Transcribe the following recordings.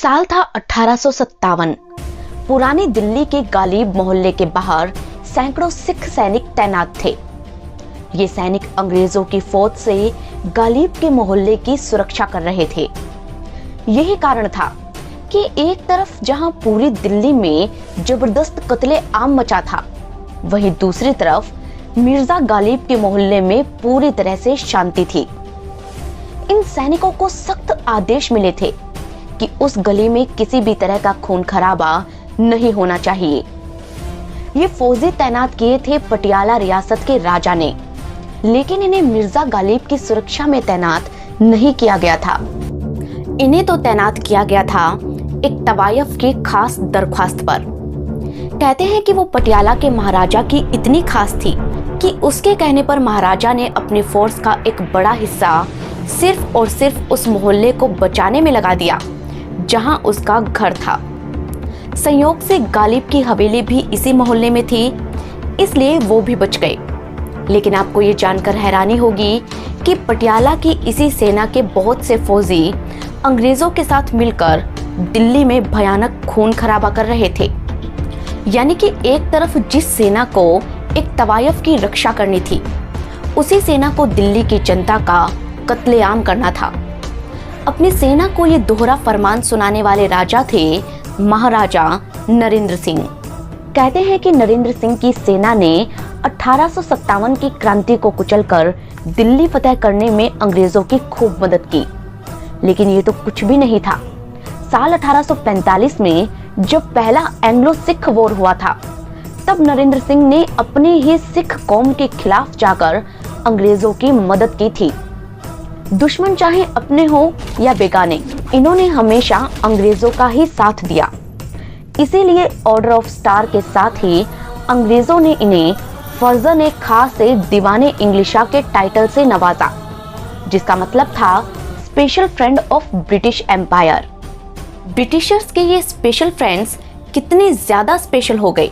साल था 1857। पुरानी दिल्ली के गालिब मोहल्ले के बाहर सैकड़ों सिख सैनिक तैनात थे। ये सैनिक अंग्रेजों की फौज से गालिब के मोहल्ले की सुरक्षा कर रहे थे। यही कारण था कि एक तरफ जहां पूरी दिल्ली में जबरदस्त कत्ले आम मचा था, वहीं दूसरी तरफ मिर्जा गालिब के मोहल्ले में पूरी तरह से शांति थी। इन सैनिकों को सख्त आदेश मिले थे कि उस गली में किसी भी तरह का खून खराबा नहीं होना चाहिए। ये फौजी तैनात किए थे पटियाला रियासत के राजा ने, लेकिन इन्हें मिर्जा गालिब की सुरक्षा में तैनात नहीं किया गया था। इन्हें तो तैनात किया गया था एक तवायफ की खास दरख्वास्त पर। कहते हैं कि वो पटियाला के महाराजा की इतनी खास थी कि उसके कहने पर महाराजा ने अपनी फोर्स का एक बड़ा हिस्सा सिर्फ और सिर्फ उस मोहल्ले को बचाने में लगा दिया जहां उसका घर था। संयोग से गालिब की हवेली भी इसी मोहल्ले में थी, इसलिए वो भी बच गए। लेकिन आपको ये जानकर हैरानी होगी कि पटियाला की इसी सेना के बहुत से फौजी अंग्रेजों के साथ मिलकर दिल्ली में भयानक खून खराबा कर रहे थे। यानी कि एक तरफ जिस सेना को एक तवायफ की रक्षा करनी थी, उसी सेना को दिल्ली की जनता का कत्लेआम करना था। अपनी सेना को ये दोहरा फरमान सुनाने वाले राजा थे महाराजा नरेंद्र सिंह। कहते हैं कि नरेंद्र सिंह की सेना ने 1857 की क्रांति को कुचलकर दिल्ली फतह करने में अंग्रेजों की खूब मदद की। लेकिन ये तो कुछ भी नहीं था। साल 1845 में जब पहला एंग्लो सिख वॉर हुआ था, तब नरेंद्र सिंह ने अपनी ही सिख कौम के खिलाफ जाकर अंग्रेजों की मदद की थी। दुश्मन चाहे अपने हो या बेगाने, इन्होंने हमेशा अंग्रेजों का ही साथ दिया। इसीलिए ऑर्डर ऑफ स्टार के साथ ही अंग्रेजों ने इन्हें फर्जन खास से दीवाने इंग्लिशा के टाइटल से नवाजा, जिसका मतलब था special friend of British empire. Britishers के ये स्पेशल फ्रेंड्स कितने ज्यादा स्पेशल हो गए,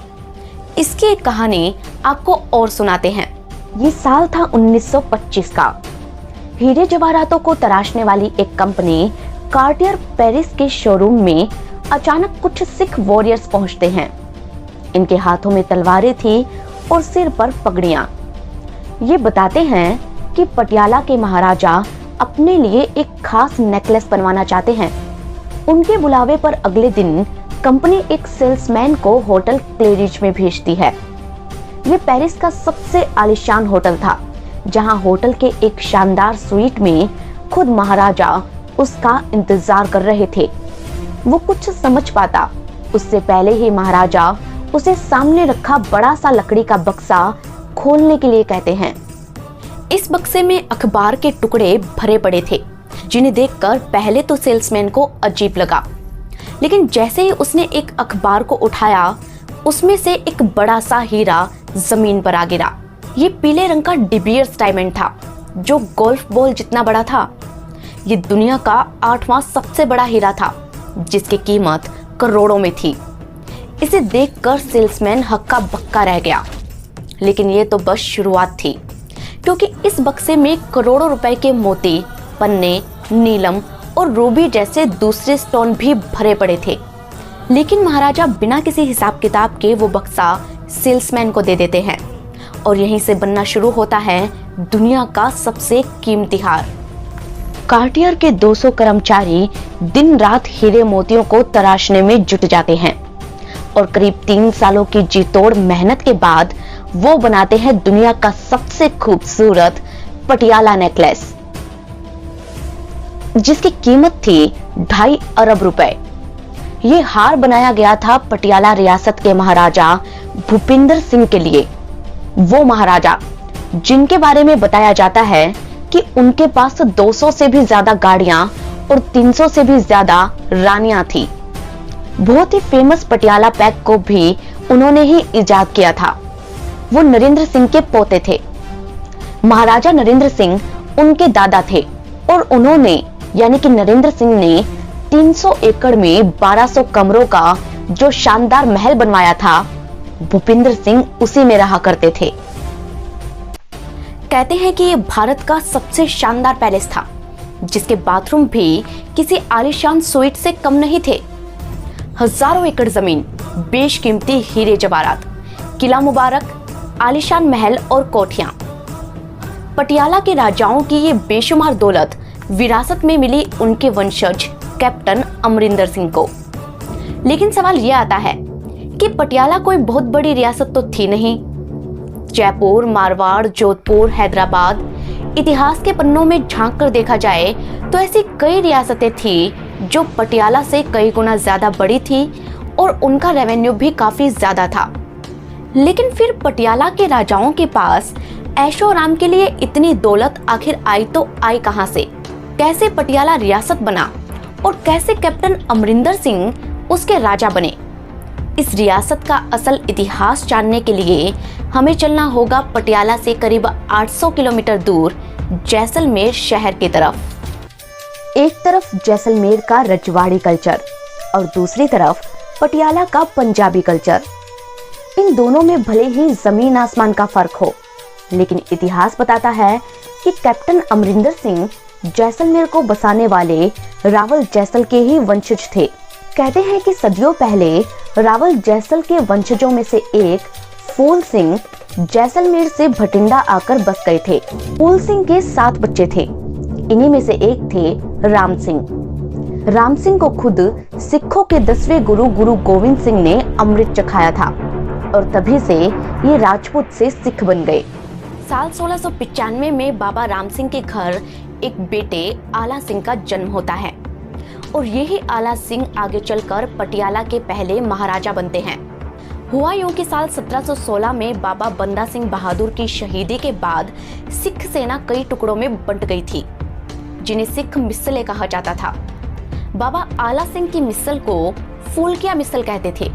इसकी एक कहानी आपको और सुनाते हैं। ये साल था 1925 का। हीरे जवाहरातों को तराशने वाली एक कंपनी कार्टियर पेरिस के शोरूम में अचानक कुछ सिख वॉरियर्स पहुंचते हैं। इनके हाथों में तलवारें थी और सिर पर पगड़ियां। ये बताते हैं कि पटियाला के महाराजा अपने लिए एक खास नेकलेस बनवाना चाहते हैं। उनके बुलावे पर अगले दिन कंपनी एक सेल्समैन को होटल क्लेरिज में भेजती है। ये पेरिस का सबसे आलीशान होटल था, जहां होटल के एक शानदार स्वीट में खुद महाराजा उसका इंतजार कर रहे थे। वो कुछ समझ पाता उससे पहले ही महाराजा उसे सामने रखा बड़ा सा लकड़ी का बक्सा खोलने के लिए कहते हैं। इस बक्से में अखबार के टुकड़े भरे पड़े थे, जिन्हें देखकर पहले तो सेल्समैन को अजीब लगा, लेकिन जैसे ही उसने एक अखबार को उठाया, उसमें से एक बड़ा सा हीरा जमीन पर आ गिरा। ये पीले रंग का डिबियर्स डायमंड था, जो गोल्फ बॉल जितना बड़ा था। ये दुनिया का 8वां सबसे बड़ा हीरा था, जिसकी कीमत करोड़ों में थी। इसे देखकर सेल्समैन हक्का बक्का रह गया। लेकिन ये तो बस शुरुआत थी, क्योंकि इस बक्से में करोड़ों रुपए के मोती, पन्ने, नीलम और रूबी जैसे दूसरे स्टोन भी भरे पड़े थे। लेकिन महाराजा बिना किसी हिसाब किताब के वो बक्सा सेल्समैन को दे देते हैं, और यहीं से बनना शुरू होता है दुनिया का सबसे कीमती हार। कार्टियर के 200 कर्मचारी दिन रात हीरे मोतियों को तराशने में जुट जाते हैं, और करीब 3 सालों की जी तोड़ मेहनत के बाद वो बनाते हैं दुनिया का सबसे खूबसूरत पटियाला नेकलेस, जिसकी कीमत थी 2.5 अरब रुपए। ये हार बनाया गया था पटियाला रियासत के महाराजा भूपिंदर सिंह के लिए। वो महाराजा जिनके बारे में बताया जाता है कि उनके पास 200 से भी ज्यादा गाड़ियां और 300 से भी ज्यादा रानियां थी। बहुत ही फेमस पटियाला पैक को भी उन्होंने ही इजाद किया था। वो नरेंद्र सिंह के पोते थे। महाराजा नरेंद्र सिंह उनके दादा थे, और उन्होंने यानी कि नरेंद्र सिंह ने 300 एकड़ में 1200 कमरों का जो शानदार महल बनवाया था, भूपिंदर सिंह उसी में रहा करते थे। कहते हैं कि ये भारत का सबसे शानदार पैलेस था, जिसके बाथरूम भी किसी आलीशान स्वीट से कम नहीं थे। हजारों एकड़ जमीन, बेशकीमती हीरे जवाहरात, किला मुबारक, आलीशान महल और कोठियां। पटियाला के राजाओं की ये बेशुमार दौलत विरासत में मिली उनके वंशज कैप्टन अमरिंदर सिंह को। लेकिन सवाल यह आता है कि पटियाला कोई बहुत बड़ी रियासत तो थी नहीं। जयपुर, मारवाड़, जोधपुर, हैदराबाद, इतिहास के पन्नों में झांक कर देखा जाए तो ऐसी कई रियासतें थी जो पटियाला से कई गुना ज्यादा बड़ी थी और उनका रेवेन्यू भी काफी ज्यादा था। लेकिन फिर पटियाला के राजाओं के पास ऐशो आराम के लिए इतनी दौलत आखिर आई तो आई कहां से? कैसे पटियाला रियासत बना और कैसे कैप्टन अमरिंदर सिंह उसके राजा बने? इस रियासत का असल इतिहास जानने के लिए हमें चलना होगा पटियाला से करीब 800 किलोमीटर दूर जैसलमेर शहर की तरफ। एक तरफ जैसलमेर का रजवाड़ी कल्चर और दूसरी तरफ पटियाला का पंजाबी कल्चर। इन दोनों में भले ही जमीन आसमान का फर्क हो, लेकिन इतिहास बताता है कि कैप्टन अमरिंदर सिंह जैसलमेर को बसाने वाले रावल जैसल के ही वंशज थे। कहते हैं कि सदियों पहले रावल जैसल के वंशजों में से एक फूल सिंह जैसलमेर से भटिंडा आकर बस गए थे। फूल सिंह के 7 बच्चे थे। इन्हीं में से एक थे राम सिंह। राम सिंह को खुद सिखों के 10वें गुरु गुरु गोविंद सिंह ने अमृत चखाया था और तभी से ये राजपूत से सिख बन गए। साल 1695 में बाबा राम सिंह के घर एक बेटे आला सिंह का जन्म होता है और यही आला सिंह आगे चलकर पटियाला के पहले महाराजा बनते हैं। हुआ यूं कि साल 1716 में बाबा बंदा सिंह बहादुर की शहीदी के बाद सिख सेना कई टुकड़ों में बंट गई थी, जिन्हें सिख मिसले कहा जाता था। बाबा आला सिंह की मिसल को फूलकिया मिसल कहते थे।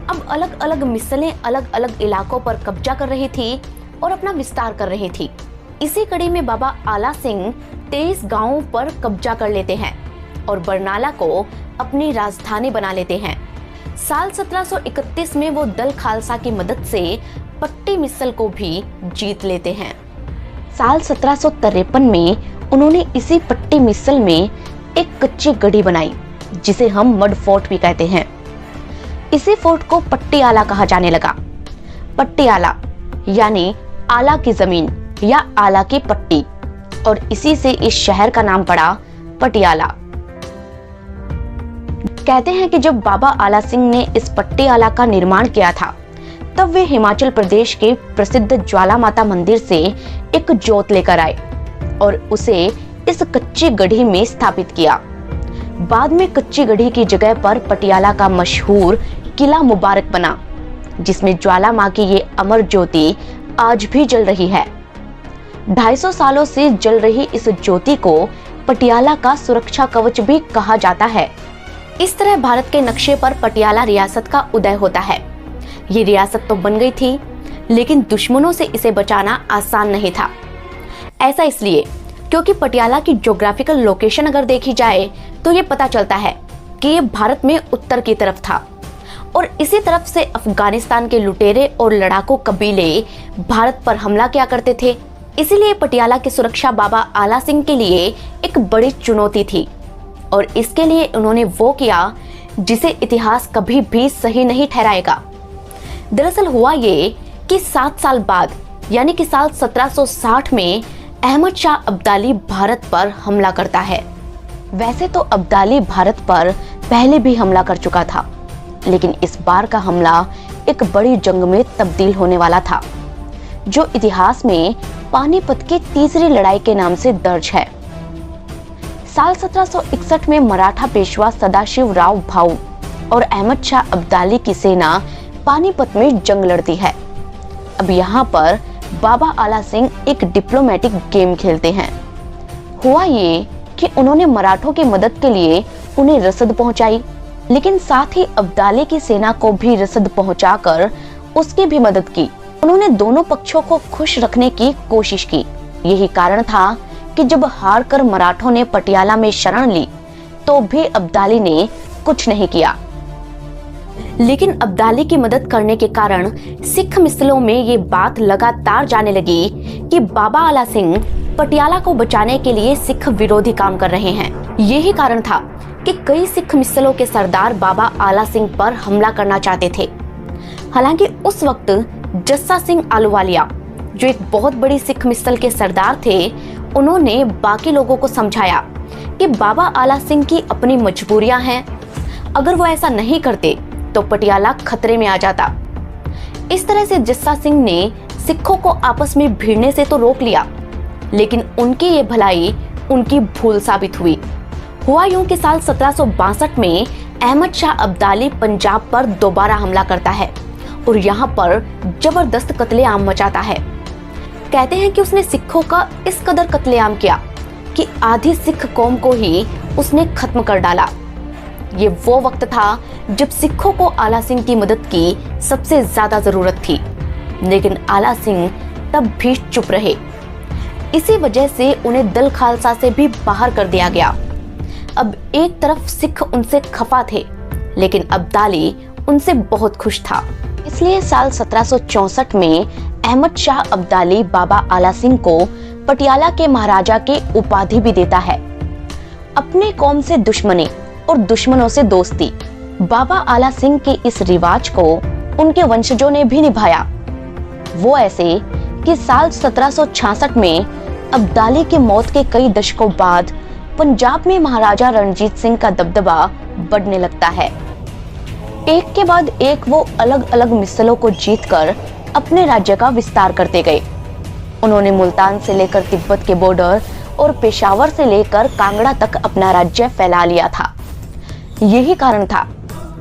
अब अलग अलग मिसलें अलग अलग इलाकों पर कब्जा कर रही थी और अपना विस्तार कर रही थी। इसी कड़ी में बाबा आला सिंह 23 गांवों पर कब्जा कर लेते हैं और बरनाला को अपनी राजधानी बना लेते हैं। साल 1731 में वो दल खालसा की मदद से पट्टी मिसल को भी जीत लेते हैं। साल 1753 में उन्होंने इसी पट्टी मिसल में एक कच्ची गढ़ी बनाई, जिसे हम मड फोर्ट भी कहते हैं। इसी फोर्ट को पट्टियाला कहा जाने लगा। पट्टियाला यानी आला की जमीन या आला की पट्टी, और इसी से इस शहर का नाम पड़ा पटियाला। कहते हैं कि जब बाबा आला सिंह ने इस पट्टियाला का निर्माण किया था, तब वे हिमाचल प्रदेश के प्रसिद्ध ज्वाला माता मंदिर से एक जोत लेकर आए और उसे इस कच्ची गढ़ी में स्थापित किया। बाद में कच्ची गढ़ी की जगह पर पटियाला का मशहूर किला मुबारक बना, जिसमें ज्वाला माँ की ये अमर ज्योति आज भी जल रही है। 250 सालों से जल रही इस ज्योति को पटियाला का सुरक्षा कवच भी कहा जाता है। इस तरह भारत के नक्शे पर पटियाला रियासत का उदय होता है। ये रियासत तो बन गई थी, लेकिन दुश्मनों से इसे बचाना आसान नहीं था। ऐसा इसलिए क्योंकि पटियाला की ज्योग्राफिकल लोकेशन अगर देखी जाए तो ये पता चलता है कि ये भारत में उत्तर की तरफ था और इसी तरफ से अफगानिस्तान के लुटेरे और लड़ाकू कबीले भारत पर हमला किया करते थे। इसीलिए पटियाला की सुरक्षा बाबा आला सिंह के लिए एक बड़ी चुनौती थी और इसके लिए उन्होंने वो किया जिसे इतिहास कभी भी सही नहीं ठहराएगा। दरअसल हुआ ये कि 7 साल बाद यानी कि साल 1760 में अहमद शाह अब्दाली भारत पर हमला करता है। वैसे तो अब्दाली भारत पर पहले भी हमला कर चुका था, लेकिन इस बार का हमला एक बड़ी जंग में तब्दील होने वाला था, जो इतिहास में पानीपत की तीसरी लड़ाई के नाम से दर्ज है। साल 1761 में मराठा पेशवा सदाशिव राव भाऊ और अहमद शाह अब्दाली की सेना पानीपत में जंग लड़ती है। अब यहाँ पर बाबा आला सिंह एक डिप्लोमेटिक गेम खेलते हैं। हुआ ये कि उन्होंने मराठों की मदद के लिए उन्हें रसद पहुंचाई, लेकिन साथ ही अब्दाली की सेना को भी रसद पहुंचाकर उसकी भी मदद की। उन्होंने दोनों पक्षों को खुश रखने की कोशिश की। यही कारण था कि जब हार कर मराठों ने पटियाला में शरण ली, तो भी अब्दाली ने कुछ नहीं किया। लेकिन अब्दाली की मदद करने के कारण सिख मिसलों में ये बात लगातार जाने लगी कि बाबा आला सिंह पटियाला को बचाने के लिए सिख विरोधी काम कर रहे हैं। यही कारण था कि कई सिख मिसलों के सरदार बाबा आला सिंह पर हमला करना चाहते थे। हालांकि उस वक्त जस्सा सिंह आलूवालिया, जो एक बहुत बड़ी सिख मिसल के सरदार थे, उन्होंने बाकी लोगों को समझाया कि बाबा आला सिंह की अपनी मजबूरियां हैं, अगर वो ऐसा नहीं करते तो पटियाला खतरे में आ जाता। इस तरह से जस्सा सिंह ने सिखों को आपस में भिड़ने से तो रोक लिया, लेकिन उनकी ये भलाई उनकी भूल साबित हुई। हुआ यूं कि साल 1762 में अहमद शाह अब्दाली पंजाब पर दोबारा हमला करता है और यहाँ पर जबरदस्त कत्लेआम मचाता है। कहते हैं कि उसने सिखों का इस कदर कत्लेआम किया कि आधी सिख कौम को ही उसने खत्म कर डाला। ये वो वक्त था जब सिखों को आला सिंह की मदद की सबसे ज्यादा जरूरत थी, लेकिन आला सिंह तब भी चुप रहे। इसी वजह से उन्हें दल खालसा से भी बाहर कर दिया गया। अब एक तरफ सिख उनसे खफा थे, लेकिन अब्दाली उनसे बहुत खुश था। इसलिए साल 1764 में अहमद शाह अब्दाली बाबा आला सिंह को पटियाला के महाराजा के उपाधि भी देता है। अपने कौम से दुश्मनी और दुश्मनों से दोस्ती, बाबा आला सिंह के इस रिवाज को उनके वंशजों ने भी निभाया। वो ऐसे कि साल 1766 में अब्दाली की मौत के कई दशकों बाद पंजाब में महाराजा रणजीत सिंह का दबदबा बढ़ने लगता है। एक के बाद एक वो अलग अलग मिसलों को जीतकर अपने राज्य का विस्तार करते गए। उन्होंने मुल्तान से लेकर तिब्बत के बॉर्डर और पेशावर से लेकर कांगड़ा तक अपना राज्य फैला लिया था। यही कारण था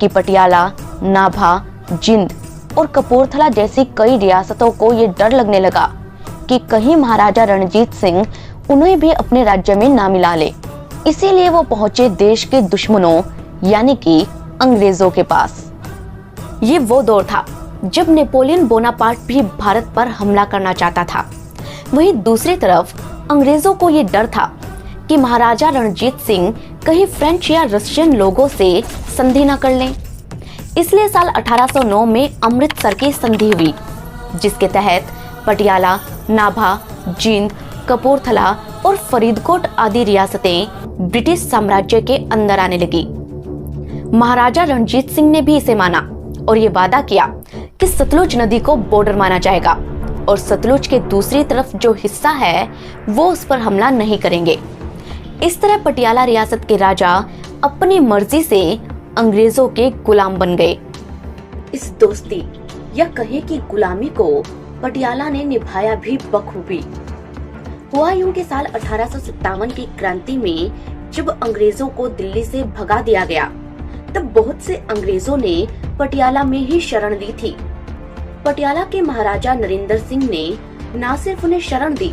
कि पटियाला, नाभा, जिंद और कपूरथला जैसी कई रियासतों को ये डर लगने लगा कि कहीं महाराजा रणजीत सिंह उन्हें भी अपने राज्य में ना मिला ले। इसीलिए वो पहुंचे देश के दुश्मनों यानी कि अंग्रेजों के पास। ये वो दौर था जब नेपोलियन बोनापार्ट भी भारत पर हमला करना चाहता था। वहीं दूसरी तरफ अंग्रेजों को ये डर था कि महाराजा रणजीत सिंह कहीं फ्रेंच या रशियन लोगों से संधि न कर लें। इसलिए साल 1809 में अमृतसर की संधि हुई, जिसके तहत पटियाला, नाभा, जींद, कपूरथला और फरीदकोट आदि रियासतें ब्रिटिश साम्राज्य के अंदर आने लगी। महाराजा रणजीत सिंह ने भी इसे माना और ये वादा किया कि सतलुज नदी को बॉर्डर माना जाएगा और सतलुज के दूसरी तरफ जो हिस्सा है वो उस पर हमला नहीं करेंगे। इस तरह पटियाला रियासत के राजा अपनी मर्जी से अंग्रेजों के गुलाम बन गए। इस दोस्ती या कहे कि गुलामी को पटियाला ने निभाया भी बखूबी। हुआ यूं कि साल 1857 की क्रांति में जब अंग्रेजों को दिल्ली से भगा दिया गया, तब बहुत से अंग्रेजों ने पटियाला में ही शरण ली थी। पटियाला के महाराजा नरेंद्र सिंह ने न सिर्फ उन्हें शरण दी,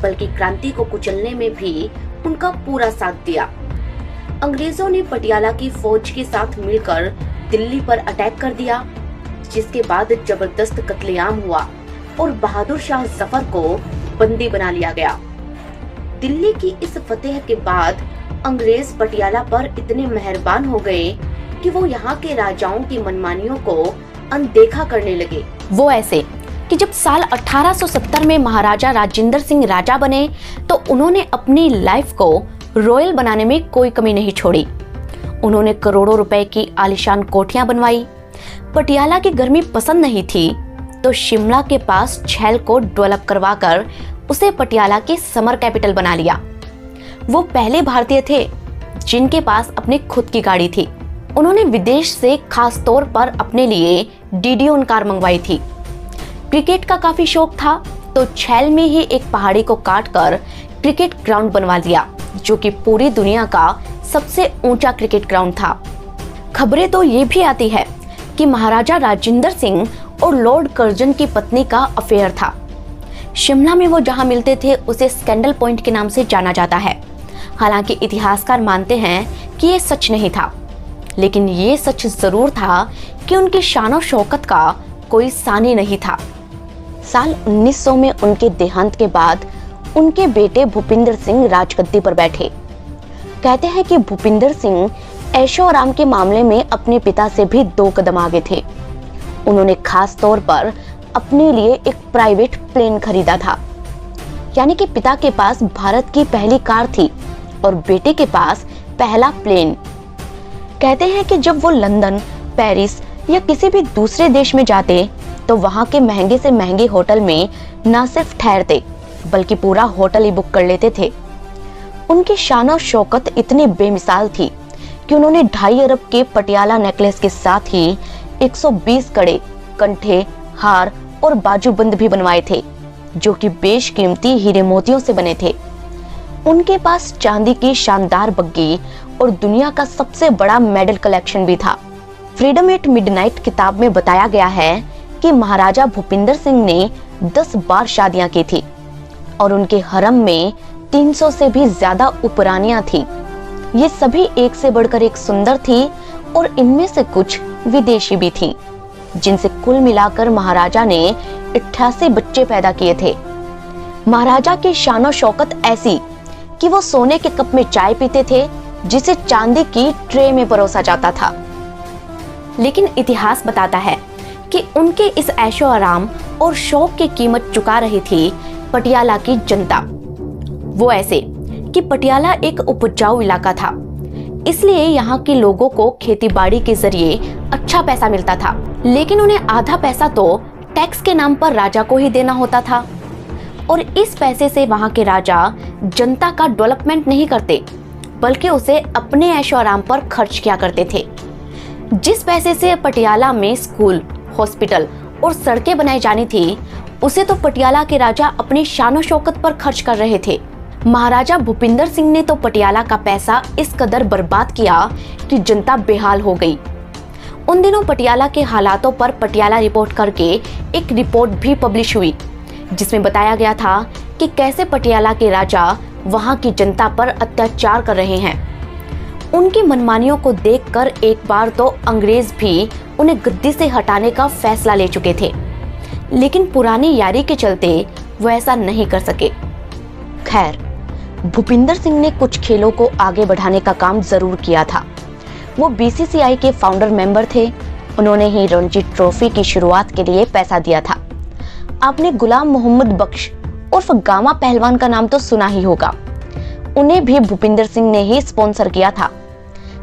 बल्कि क्रांति को कुचलने में भी उनका पूरा साथ दिया। अंग्रेजों ने पटियाला की फौज के साथ मिलकर दिल्ली पर अटैक कर दिया, जिसके बाद जबरदस्त कत्लेआम हुआ और बहादुर शाह जफर को बंदी बना लिया गया। दिल्ली की इस फतेह के बाद अंग्रेज पटियाला पर इतने मेहरबान हो गए कि वो यहाँ के राजाओं की मनमानियों को अनदेखा करने लगे। वो ऐसे कि जब साल 1870 में महाराजा राजेंद्र सिंह राजा बने तो उन्होंने अपनी लाइफ को रॉयल बनाने में कोई कमी नहीं छोड़ी। उन्होंने करोड़ों रुपए की आलीशान कोठियां बनवाई। पटियाला की गर्मी पसंद नहीं थी तो शिमला के पास झैल को डेवलप करवाकर उसे पटियाला की समर कैपिटल बना लिया। वो पहले भारतीय थे जिनके पास अपनी खुद की गाड़ी थी। उन्होंने विदेश से खास तौर पर अपने लिए डीडियोन कार मंगवाई थी। क्रिकेट का काफी शौक था तो झैल में ही एक पहाड़ी को काटकर क्रिकेट ग्राउंड बनवा लिया, जो कि पूरी दुनिया का सबसे ऊंचा क्रिकेट ग्राउंड था। खबरें तो ये भी आती है कि महाराजा राजेंद्र सिंह और लॉर्ड कर्जन की पत्नी का अफेयर था। शिमला में वो जहां मिलते थे उसे स्कैंडल पॉइंट के नाम से जाना जाता है। हालांकि इतिहासकार मानते हैं कि ये सच नहीं था, लेकिन ये सच जरूर था कि उनकी शान शौकत का कोई सानी नहीं था। साल 1900 में उनके देहांत के बाद उनके बेटे भूपिंदर सिंह राजगद्दी पर बैठे। कहते हैं कि भूपिंदर सिंह ऐशो आराम के मामले में अपने पिता से भी 2 कदम आगे थे। उन्होंने खास तौर पर अपने लिए एक प्राइवेट प्लेन खरीदा था। यानी कि पिता के पास भारत की पहली कार थी और बेटे के पास पहला प्लेन। कहते हैं कि जब वो लंदन, पेरिस या किसी भी दूसरे देश में जाते तो वहां के महंगे से महंगे होटल में न सिर्फ ठहरते बल्कि पूरा होटल ही बुक कर लेते थे। उनकी शान और शौकत इतनी बेमिसाल थी कि उन्होंने 2.5 अरब के पटियाला नेकलेस के साथ ही 120 कड़े, कंठे, हार और बाजूबंद भी बनवाए थे जो कि बेशकीमती हीरे मोतियों से बने थे। उनके पास चांदी की शानदार बग्गी और दुनिया का सबसे बड़ा मेडल कलेक्शन भी था। फ्रीडम एट मिडनाइट किताब में बताया गया है कि महाराजा भूपिंदर सिंह ने 10 बार शादियां की थी और उनके हरम में 300 से भी ज्यादा उपरानियां थी। ये सभी एक से बढ़कर एक सुंदर थी और इनमें से कुछ विदेशी भी थीं, जिनसे कुल मिलाकर महाराजा ने 88 बच्चे पैदा किए थे। महाराजा की शान शौकत ऐसी कि वो सोने के कप में चाय पीते थे जिसे चांदी की ट्रे में परोसा जाता था। लेकिन इतिहास बताता है कि उनके इस ऐशो आराम और शौक की कीमत चुका रही थी पटियाला की जनता। वो ऐसे कि पटियाला एक उपजाऊ इलाका था, इसलिए यहाँ के लोगों को खेतीबाड़ी के जरिए अच्छा पैसा मिलता था। लेकिन उन्हें आधा पैसा तो टैक्स के नाम पर राजा को ही देना होता था और इस पैसे से वहाँ के राजा जनता का डेवलपमेंट नहीं करते बल्कि उसे अपने ऐशो आराम पर खर्च किया करते थे। जिस पैसे से पटियाला में स्कूल, हॉस्पिटल और सड़कें बनाई जानी थी, उसे तो पटियाला के राजा अपनी शान शौकत पर खर्च कर रहे थे। महाराजा भूपिंदर सिंह ने तो पटियाला का पैसा इस कदर बर्बाद किया कि जनता बेहाल हो गई। उन दिनों पटियाला के हालातों पर पटियाला रिपोर्ट करके एक रिपोर्ट भी पब्लिश हुई जिसमें बताया गया था कि कैसे पटियाला के राजा वहां की जनता पर अत्याचार कर रहे हैं। उनकी मनमानियों को देखकर एक बार तो अंग्रेज भी उन्हें गद्दी से हटाने का फैसला ले चुके थे, लेकिन पुरानी यारी के चलते वो ऐसा नहीं कर सके। खैर, भूपिंदर सिंह ने कुछ खेलों को आगे बढ़ाने का काम जरूर किया था। वो बीसीसीआई के फाउंडर मेंबर थे। उन्होंने ही रणजी ट्रॉफी की शुरुआत के लिए पैसा दिया था। आपने गुलाम मोहम्मद बख्श उर्फ गामा पहलवान का नाम तो सुना ही होगा। उन्हें भी भूपिंदर सिंह ने ही स्पॉन्सर किया था।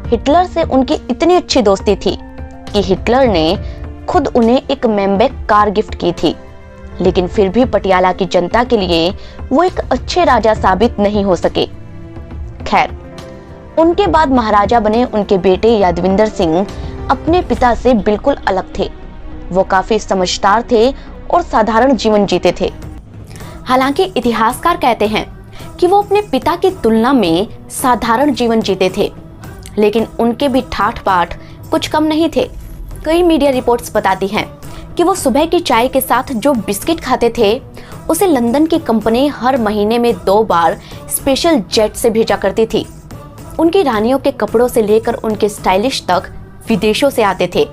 हिटलर से उनकी इतनी अच्छी दोस्ती थी कि हिटलर ने खुद उन्हें एक मैम्बेक कार गिफ्ट की थी, लेकिन फिर भी पटियाला की जनता के लिए वो एक अच्छे राजा साबित नहीं हो सके। खैर, उनके बाद महाराजा बने उनके बेटे यादविंदर सिंह अपने पिता से बिल्कुल अलग थे। वो काफी समझदार थे और साधारण जीवन जीते थे। हालांकि इतिहासकार कहते हैं कि वो अपने पिता की तुलना में साधारण जीवन जीते थे, लेकिन उनके भी ठाठ बाट कुछ कम नहीं थे। कई मीडिया रिपोर्ट्स बताती हैं कि वो सुबह की चाय के साथ जो बिस्किट खाते थे उसे लंदन की कंपनी हर महीने में 2 बार स्पेशल जेट से भेजा करती थी। उनकी रानियों के कपड़ों से लेकर उनके स्टाइलिश तक विदेशों से आते थे,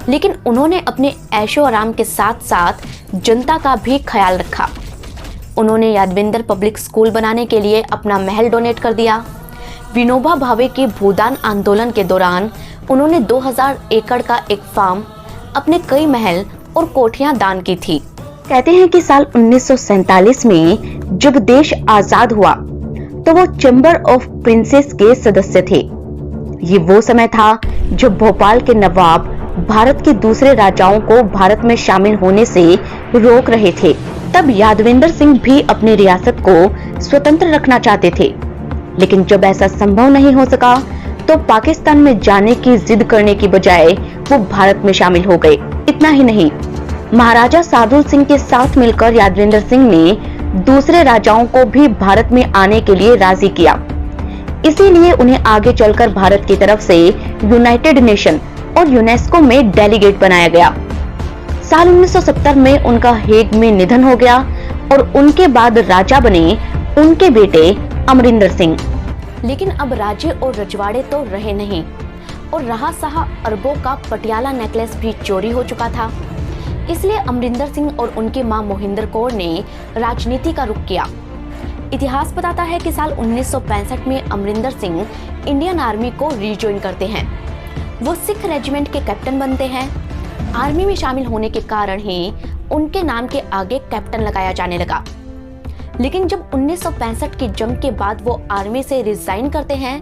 लेकिन उन्होंने अपने ऐशो आराम के साथ साथ जनता का भी ख्याल रखा। उन्होंने यादविंदर पब्लिक स्कूल बनाने के लिए अपना महल डोनेट कर दिया। विनोबा भावे के भूदान आंदोलन के दौरान उन्होंने 2000 एकड़ का एक फार्म, अपने कई महल और कोठियां दान की थी। कहते हैं कि साल 1947 में जब देश आजाद हुआ तो वो चैम्बर ऑफ प्रिंसेस के सदस्य थे। ये वो समय था जब भोपाल के नवाब भारत के दूसरे राजाओं को भारत में शामिल होने से रोक रहे थे। तब यादविंदर सिंह भी अपनी रियासत को स्वतंत्र रखना चाहते थे, लेकिन जब ऐसा संभव नहीं हो सका तो पाकिस्तान में जाने की जिद करने की बजाय वो भारत में शामिल हो गए। इतना ही नहीं, महाराजा सादुल सिंह के साथ मिलकर यादविंदर सिंह ने दूसरे राजाओं को भी भारत में आने के लिए राजी किया। इसीलिए उन्हें आगे चलकर भारत की तरफ से यूनाइटेड नेशन और यूनेस्को में डेलीगेट बनाया गया। साल 1970 में उनका हेग में निधन हो गया और उनके बाद राजा बने उनके बेटे अमरिंदर सिंह। लेकिन अब राज्य और रजवाड़े तो रहे नहीं और रहा सहा अरबों का पटियाला नेकलेस भी चोरी हो चुका था। इसलिए अमरिंदर सिंह और उनकी मां मोहिंदर कौर ने राजनीति का रुख किया। इतिहास बताता है कि साल 1965 में अमरिंदर सिंह इंडियन आर्मी को रीजॉइन करते हैं। वो सिख रेजिमेंट के कैप्टन बनते हैं। आर्मी में शामिल होने के कारण ही उनके नाम के आगे कैप्टन लगाया जाने लगा। लेकिन जब 1965 की जंग के बाद वो आर्मी से रिजाइन करते हैं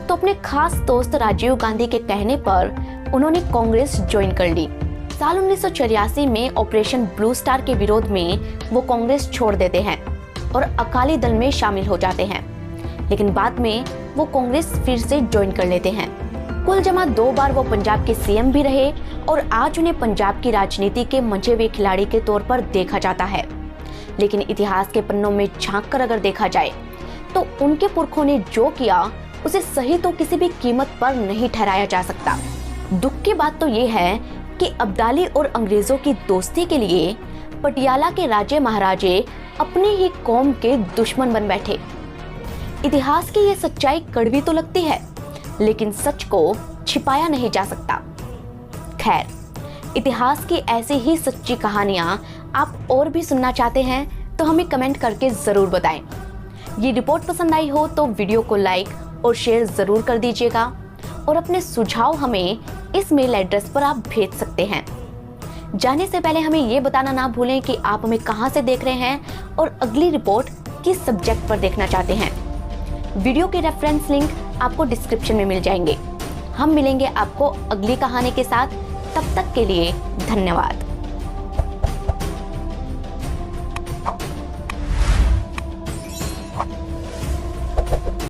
तो अपने खास दोस्त राजीव गांधी के कहने पर उन्होंने कांग्रेस ज्वाइन कर ली। साल 1984 में ऑपरेशन ब्लू स्टार के विरोध में वो कांग्रेस छोड़ देते हैं और अकाली दल में शामिल हो जाते हैं, लेकिन बाद में वो कांग्रेस फिर से ज्वाइन कर लेते हैं। कुल जमा 2 बार वो पंजाब के सीएम भी रहे और आज उन्हें पंजाब की राजनीति के मंझे हुए खिलाड़ी के तौर पर देखा जाता है। लेकिन इतिहास के पन्नों में झांक कर अगर देखा जाए तो उनके पुरखों ने जो किया उसे सही तो किसी भी कीमत पर नहीं ठहराया जा सकता। दुख की बात तो ये है कि अब्दाली और अंग्रेजों की दोस्ती के लिए पटियाला के राजे महाराजे अपनी ही कौम के दुश्मन बन बैठे। इतिहास की ये सच्चाई कड़वी तो लगती है, लेकिन सच को छिपाया नहीं जा सकता। खैर, इतिहास की ऐसी ही सच्ची कहानियां आप और भी सुनना चाहते हैं तो हमें कमेंट करके जरूर बताएं। ये रिपोर्ट पसंद आई हो तो वीडियो को लाइक और शेयर जरूर कर दीजिएगा और अपने सुझाव हमें इस मेल एड्रेस पर आप भेज सकते हैं। जाने से पहले हमें ये बताना ना भूलें कि आप हमें कहां से देख रहे हैं और अगली रिपोर्ट किस सब्जेक्ट पर देखना चाहते हैं। वीडियो के रेफरेंस लिंक आपको डिस्क्रिप्शन में मिल जाएंगे। हम मिलेंगे आपको अगली कहानी के साथ। तब तक के लिए धन्यवाद।